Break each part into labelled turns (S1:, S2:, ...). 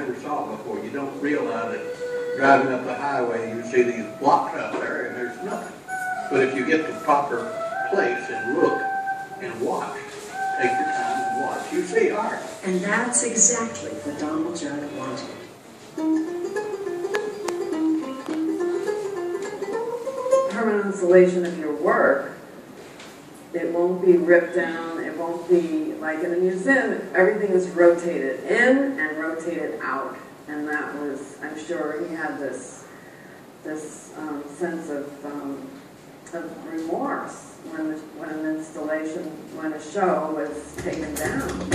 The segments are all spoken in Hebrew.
S1: never saw before. You don't realize that driving up the highway, you see these blocks out there and there's nothing. But if you get the proper place and look and watch, take your time and watch, you see art.
S2: And that's exactly what Donald Judd wanted.
S3: Permanent installation of your work, it won't be ripped down, it won't be like in a museum, everything is rotated in and rotated out. And that was, I'm sure he had this sense of remorse when an installation, when a show was taken down.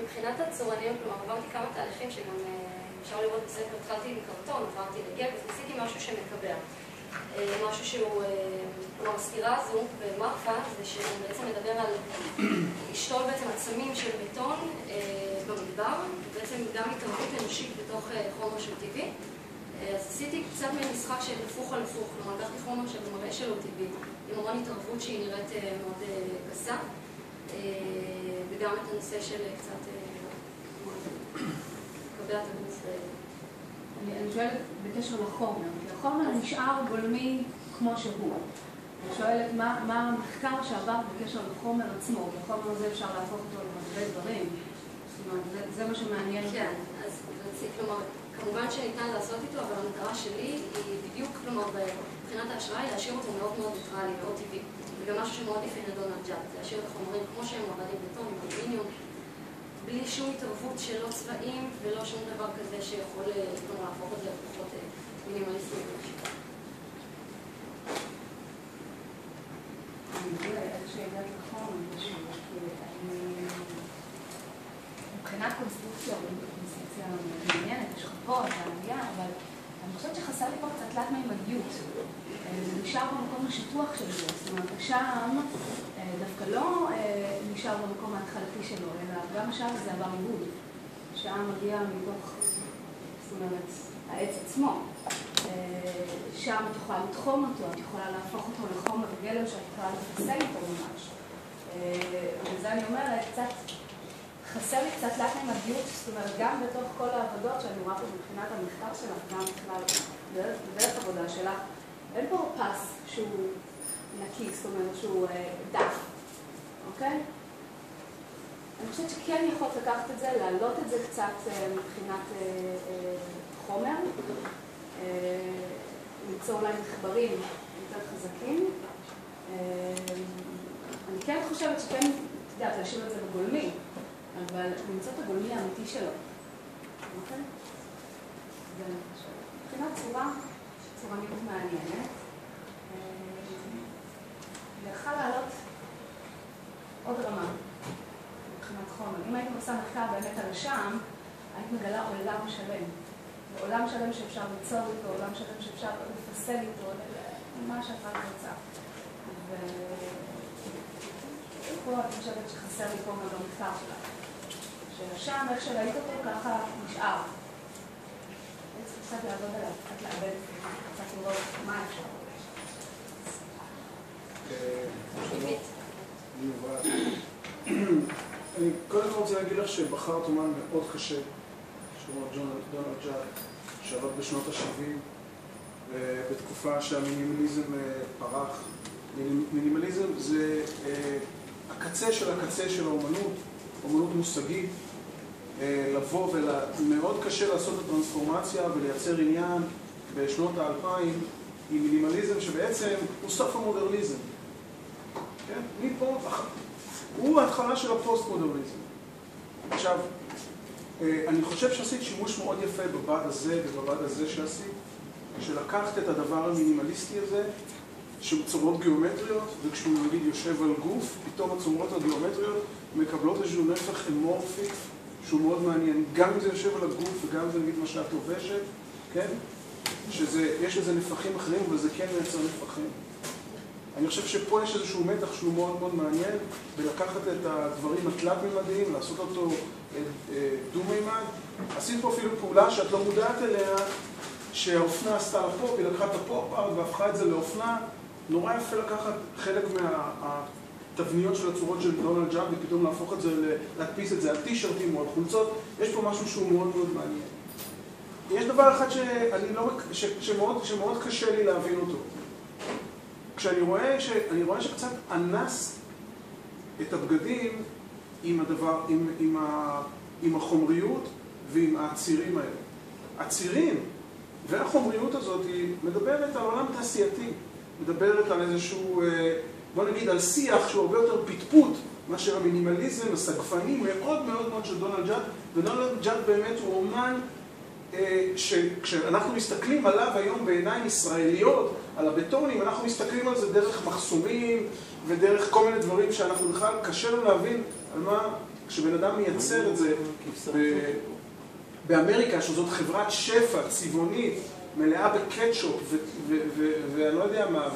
S4: מבחינת הצורניות, כלומר, עברתי כמה תהליכים שגם אפשר לראות בספר, התחלתי עם קרטון, עברתי לגבס, ניסיתי משהו שמקבע. משהו שהוא, כלומר, הסתירה הזו במרפה, זה שהוא בעצם מדבר על לשתול בעצם עצמים של בטון במדבר, בעצם גם התערבות אנושית בתוך חומר שהוא טבעי. אז עשיתי קצת משחק של הפוך על הפוך, כלומר, לקחתי חומר שבמראה שלו טבעי, עם המון התערבות שהיא נראית מאוד גסה. וגם את הנושא של קצת קבע את הגוף.
S5: אני שואלת בקשר לחומר, כי החומר נשאר גולמי כמו שהוא. אני שואלת מה המחקר שעבר בקשר לחומר עצמו, כי החומר הזה אפשר להפוך אותו למרבה דברים. שמעניין.
S4: כן, אז כלומר, כמובן שניתן לעשות איתו, אבל המטרה שלי היא בדיוק, כלומר, מבחינת ההשראה היא להשאיר אותו מאוד מאוד ניטרלי, מאוד טבעי. וגם משהו שמאוד יפה לדונלד ג'אד, להשאיר את החומרים כמו שהם עבדים בטון, עם אלומיניום, בלי שום התערבות של לא צבעים ולא שום דבר כזה שיכול להפוך את זה לפחות מינימליסטי.
S5: אני מביאה איזושהי הגעת לחום, מבחינת קונסטרוקציה, קונסטרוקציה מעניינת, יש חפות, העלייה, אבל אני חושבת שחסר לי פה קצת תלת מימדיות. זה נשאר במקום השטוח של זה, זאת אומרת, השם דווקא לא נשאר במקום ההתחלתי שלו, אלא גם השם הזה עבר עיבוד. השם מגיע מתוך, זאת אומרת, העץ עצמו. שם את יכולה לתחום אותו, את יכולה להפוך אותו לחומר גלם שאת יכולה לפסל אותו ממש. וזה אני אומרת, קצת חסר לי קצת תלת מימדיות, זאת אומרת, גם בתוך כל העבודות שאני רואה פה מבחינת המחקר שלך, גם בכלל בדרך עבודה שלך, אין פה פס שהוא נקי, זאת אומרת שהוא דף, אוקיי? אני חושבת שכן יכולת לקחת את זה, להעלות את זה קצת מבחינת חומר, ליצור להם מחברים יותר חזקים. אני כן חושבת שכן, את יודעת, להשאיר את זה בגולמי, אבל למצוא את הגולמי האמיתי שלו, אוקיי? זה אני חושבת. מבחינת צורה מאוד מעניינת. יכולה לעלות עוד רמה מבחינת חומר. אם הייתי עושה מחקר באמת על השם, היית מגלה עולם שלם. עולם שלם שאפשר ליצור איתו, עולם שלם שאפשר לפסל איתו, מה שאת רק רוצה. ופה אני חושבת שחסר לי פה גם במחקר שלה. שהשם, איך שראית אותו, ככה נשאר. אני צריך קצת לעבוד עליו, קצת לעבד, קצת לראות מה אפשר.
S6: אני קודם כל רוצה להגיד לך שבחרת אומן מאוד קשה, שקוראים דונלד ג'אד, שעבד בשנות ה-70, בתקופה שהמינימליזם פרח. מינימליזם זה הקצה של האומנות, אומנות מושגית, לבוא ומאוד קשה לעשות את הטרנספורמציה ולייצר עניין בשנות ה-2000 עם מינימליזם שבעצם הוא סוף המודרניזם. כן? מפה, הוא ההתחלה של הפוסט-מודרניזם. עכשיו, אני חושב שעשית שימוש מאוד יפה בבד הזה ובבד הזה שעשית, שלקחת את הדבר המינימליסטי הזה, שצורות גיאומטריות, וכשהוא נגיד יושב על גוף, פתאום הצורות הגיאומטריות מקבלות איזשהו נפח אמורפי, שהוא מאוד מעניין. גם אם זה יושב על הגוף וגם אם זה נגיד מה שאת לובשת, כן? יש איזה נפחים אחרים, אבל זה כן מייצר נפחים. אני חושב שפה יש איזשהו מתח שהוא מאוד מאוד מעניין, ולקחת את הדברים התלת-ממדיים, לעשות אותו דו-מימד. עשית פה אפילו פעולה שאת לא מודעת אליה, שהאופנה עשתה לפופ, היא לקחה את הפופ-ארט והפכה את זה לאופנה. נורא יפה לקחת חלק מהתבניות של הצורות של דונלד ג'אד, ופתאום להפוך את זה, להדפיס את זה על טישרטים או על חולצות. יש פה משהו שהוא מאוד מאוד מעניין. יש דבר אחד שמאוד קשה לי להבין אותו. כשאני רואה שקצת אנס את הבגדים עם החומריות ועם הצירים האלה. הצירים והחומריות הזאת היא מדברת על עולם תעשייתי, מדברת על איזשהו, בוא נגיד, על שיח שהוא הרבה יותר פטפוט מאשר המינימליזם, הסגפני מאוד מאוד מאוד של דונלד ג'אד, ודונלד ג'אד באמת הוא אומן שכשאנחנו מסתכלים עליו היום בעיניים ישראליות, על הבטונים, אנחנו מסתכלים על זה דרך מחסומים ודרך כל מיני דברים שאנחנו בכלל קשה לנו להבין על מה, כשבן אדם מייצר את זה באמריקה, שזאת חברת שפע צבעונית, מלאה בקטשופ ואני לא יודע מה,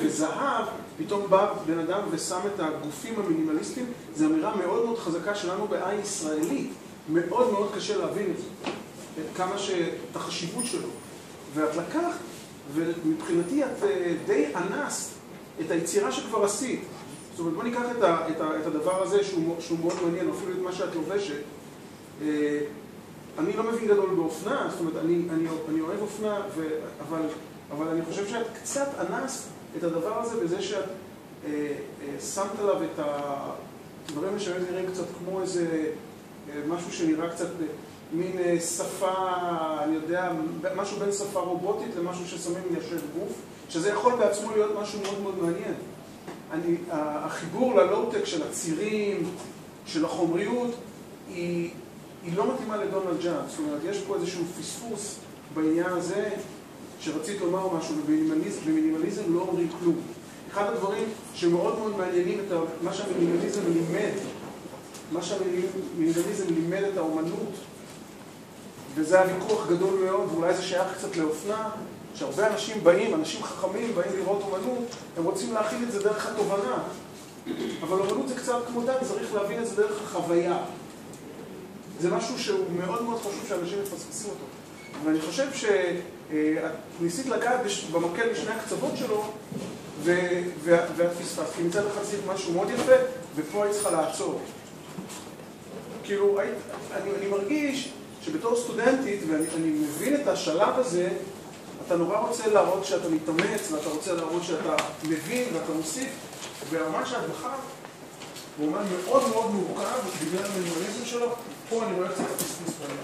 S6: וזהב, פתאום בא בן אדם ושם את הגופים המינימליסטיים. זו אמירה מאוד מאוד חזקה שלנו בעין ישראלית. מאוד מאוד קשה להבין את זה. כמה את החשיבות שלו. ואת לקחת, ומבחינתי את די אנסת את היצירה שכבר עשית. זאת אומרת, בוא ניקח את הדבר הזה שהוא מאוד מעניין, אפילו את מה שאת לובשת. אני לא מבין גדול באופנה, זאת אומרת, אני אוהב אופנה, אבל אני חושב שאת קצת אנסת את הדבר הזה בזה שאת שמת עליו את הדברים שנראים קצת כמו איזה משהו שנראה קצת מין שפה, אני יודע, משהו בין שפה רובוטית למשהו ששמים מיישב גוף, שזה יכול בעצמו להיות משהו מאוד מאוד מעניין. החיבור ללואו-טק של הצירים, של החומריות, היא לא מתאימה לדונלד ג'אד. זאת אומרת, יש פה איזשהו פספוס בעניין הזה, שרצית לומר משהו, ובמינימליזם לא אומרים כלום. אחד הדברים שמאוד מאוד מעניינים את מה שהמינימליזם לימד את האומנות, וזה הוויכוח גדול מאוד, ואולי זה שייך קצת לאופנה, שהרבה אנשים חכמים באים לראות אומנות, הם רוצים להכיל את זה דרך התובנה. אבל אומנות זה קצת כמו דת, צריך להבין את זה דרך החוויה. זה משהו שהוא מאוד מאוד חשוב שאנשים יפספסו אותו. ואני חושב שניסית לגעת במקל בשני הקצוות שלו, ואת פספסת, כי מצד אחד עשית משהו מאוד יפה, ופה היית צריכה לעצור. כאילו, אני מרגיש שבתור סטודנטית, ואני מבין את השלב הזה, אתה נורא רוצה להראות שאתה מתאמץ, ואתה רוצה להראות שאתה מבין ואתה מוסיף, והאומן שאת בחרת, הוא אומן מאוד מאוד מורכב, בגלל המינימליזם שלו, פה אני רואה קצת פספוס בעניין.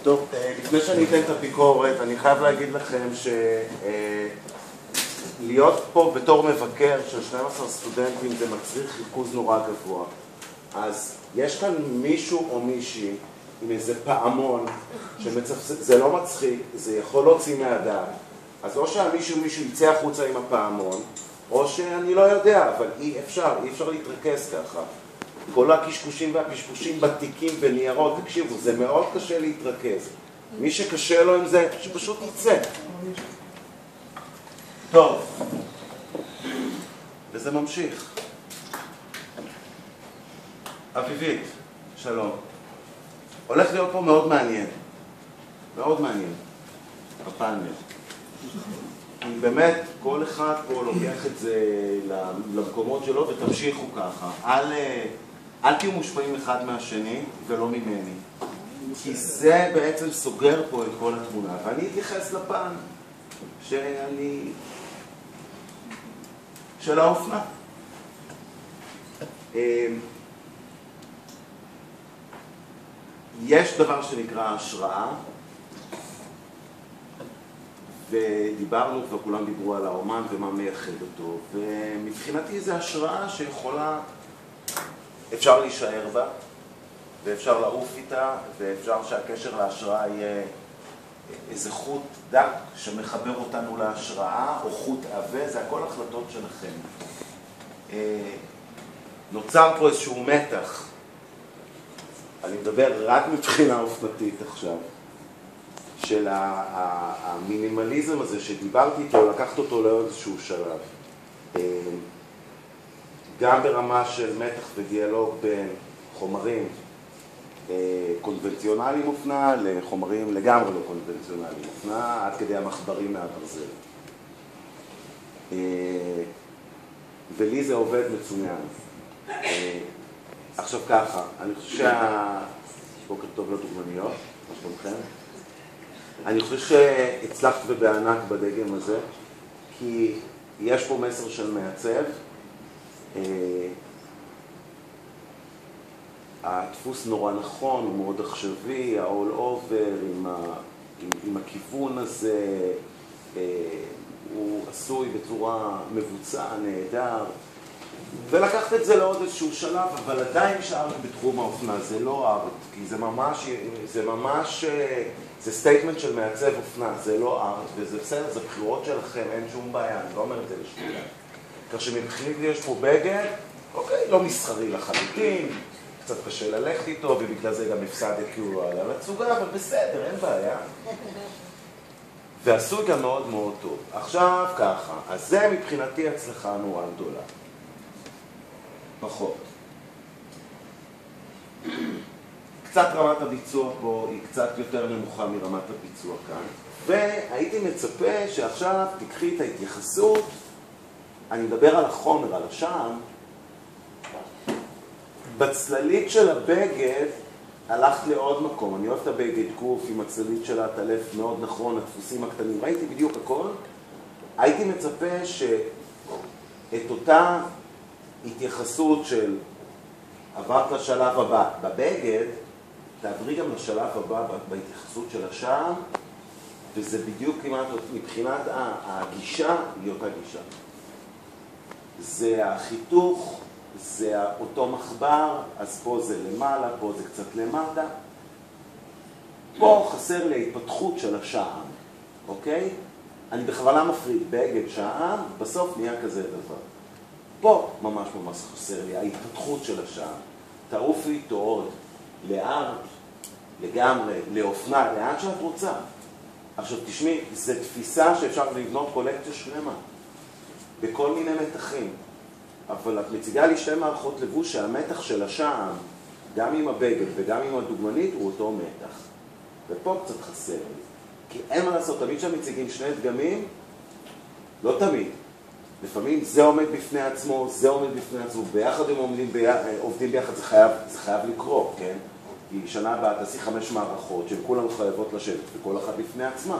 S7: טוב, לפני שאני אתן את הביקורת, אני חייב להגיד לכם להיות פה בתור מבקר של 12 סטודנטים זה מצריך ריכוז נורא גבוה. אז יש כאן מישהו או מישהי עם איזה פעמון זה לא מצחיק, זה יכול להוציא מהדעת. אז או שהמישהו יצא החוצה עם הפעמון, או שאני לא יודע, אבל אי אפשר להתרכז ככה. כל הקשקושים והפשפושים בתיקים וניירות, תקשיבו, זה מאוד קשה להתרכז. מי שקשה לו עם זה, שפשוט יצא. טוב, וזה ממשיך. אביבית, שלום. הולך להיות פה מאוד מעניין. מאוד מעניין. הפאנל. כי באמת, כל אחד פה לוקח את זה למקומות שלו ותמשיכו ככה. אל תהיו מושפעים אחד מהשני ולא ממני. כי זה בעצם סוגר פה את כל התמונה. ואני אתייחס לפן של האופנה. יש דבר שנקרא השראה, ודיברנו, וכולם דיברו על האומן ומה מייחד אותו, ומבחינתי זה השראה שיכולה, אפשר להישאר בה, ואפשר לעוף איתה, ואפשר שהקשר להשראה יהיה איזה חוט דק שמחבר אותנו להשראה, או חוט עבה, זה הכל החלטות שלכם. נוצר פה איזשהו מתח, אני מדבר רק מבחינה אופנתית עכשיו, של המינימליזם הזה שדיברתי איתו, לקחת אותו לאיזשהו שלב. גם ברמה של מתח ודיאלוג בין חומרים קונבנציונליים אופנה לחומרים לגמרי לא קונבנציונליים אופנה, עד כדי המחברים מהברזל. ולי זה עובד מצוין. עכשיו ככה, אני חושב בוקר טוב לדוגמניות, מה שלומכם? אני חושב שהצלחת ובענק בדגם הזה, כי יש פה מסר של מעצב, הדפוס נורא נכון, הוא מאוד עכשווי, ה-all over עם הכיוון הזה, הוא עשוי בצורה מבוצע, נהדר, ולקחת את זה לעוד איזשהו שלב, אבל עדיין נשארת בתחום האופנה, זה לא ארט, כי זה ממש, זה סטייטמנט של מעצב אופנה, זה לא ארט, וזה בסדר, זה בחירות שלכם, אין שום בעיה, אני לא אומר את זה לשנייה. כך שמבחינתי יש פה בגד, אוקיי, לא מסחרי לחלוטין, קצת קשה ללכת איתו, ובגלל זה גם הפסדתי על הצוגה, אבל בסדר, אין בעיה. ועשוי גם מאוד מאוד טוב. עכשיו ככה, אז זה מבחינתי הצלחה נורא גדולה. פחות. קצת רמת הביצוע פה היא קצת יותר נמוכה מרמת הביצוע כאן. והייתי מצפה שעכשיו תקחי את ההתייחסות, אני מדבר על החומר, על השם, בצללית של הבגד הלכת לעוד מקום. אני אוהב את הבגד גוף עם הצללית של העטלף מאוד נכון, הדפוסים הקטנים, ראיתי בדיוק הכל. הייתי מצפה את אותה התייחסות של עברת לשלב הבא בבגד, תעברי גם לשלב הבא בהתייחסות של השער, וזה בדיוק כמעט מבחינת הגישה, היא אותה גישה. זה החיתוך, זה אותו מחבר, אז פה זה למעלה, פה זה קצת למטה. פה חסר לי ההתפתחות של השער, אוקיי? אני בכוונה מפריד בגד שער, בסוף נהיה כזה דבר. פה ממש חסר לי ההתפתחות של השער. תעופי איתו לארט, לגמרי, לאופנה, לאן שאת רוצה. עכשיו תשמעי, זו תפיסה שאפשר לבנות קולקציה שלמה, בכל מיני מתחים. אבל את מציגה לי שתי מערכות לבוש שהמתח של השער, גם עם הבגד וגם עם הדוגמנית, הוא אותו מתח. ופה קצת חסר לי. כי אין מה לעשות, תמיד כשהם מציגים שני דגמים, לא תמיד. לפעמים זה עומד בפני עצמו, זה עומד בפני עצמו, ביחד הם עובדים ביחד, זה חייב לקרות, כן? כי שנה הבאה תעשי 5 מערכות שהן כולן חייבות לשבת, וכל אחת בפני עצמה.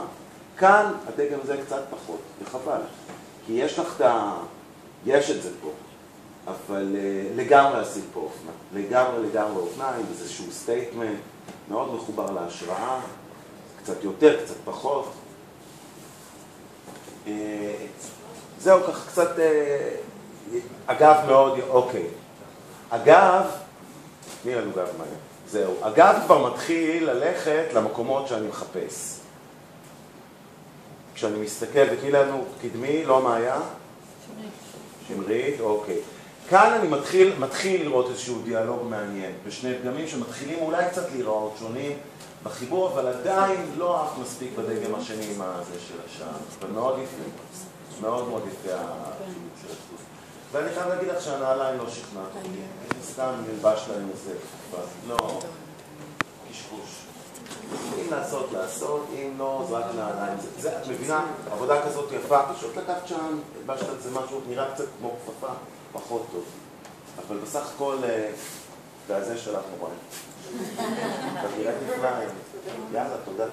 S7: כאן הדגם הזה קצת פחות, וחבל. כי יש לך יש את זה פה, אבל לגמרי עשית פה אופנה. לגמרי אופנה, עם איזשהו סטייטמנט מאוד מחובר להשראה, קצת יותר, קצת פחות. זהו ככה קצת, אגב מאוד, אוקיי. אגב, תני לנו גב מהר. זהו, אגב כבר מתחיל ללכת למקומות שאני מחפש. כשאני מסתכל, ותני לנו קדמי, לא מה היה? שמרית, אוקיי. כאן אני מתחיל לראות איזשהו דיאלוג מעניין, בשני דגמים שמתחילים אולי קצת להיראות שונים בחיבור, אבל עדיין לא אף מספיק בדגם השני עם הזה של השער. אבל מאוד יפה, מאוד יפה השימוש של הדפוס. ואני חייב להגיד לך שהנעליים לא שכנעת אותי. סתם נלבש להם איזה כפפה. לא, קשקוש. אם לעשות, אם לא, זה רק נעליים. את מבינה, עבודה כזאת יפה, פשוט לקחת שם, נלבשת את זה משהו, נראה קצת כמו כפפה, פחות טוב. אבל בסך הכל, והזה שלך נורא. אתה נראית נפלא. יאללה, תודה.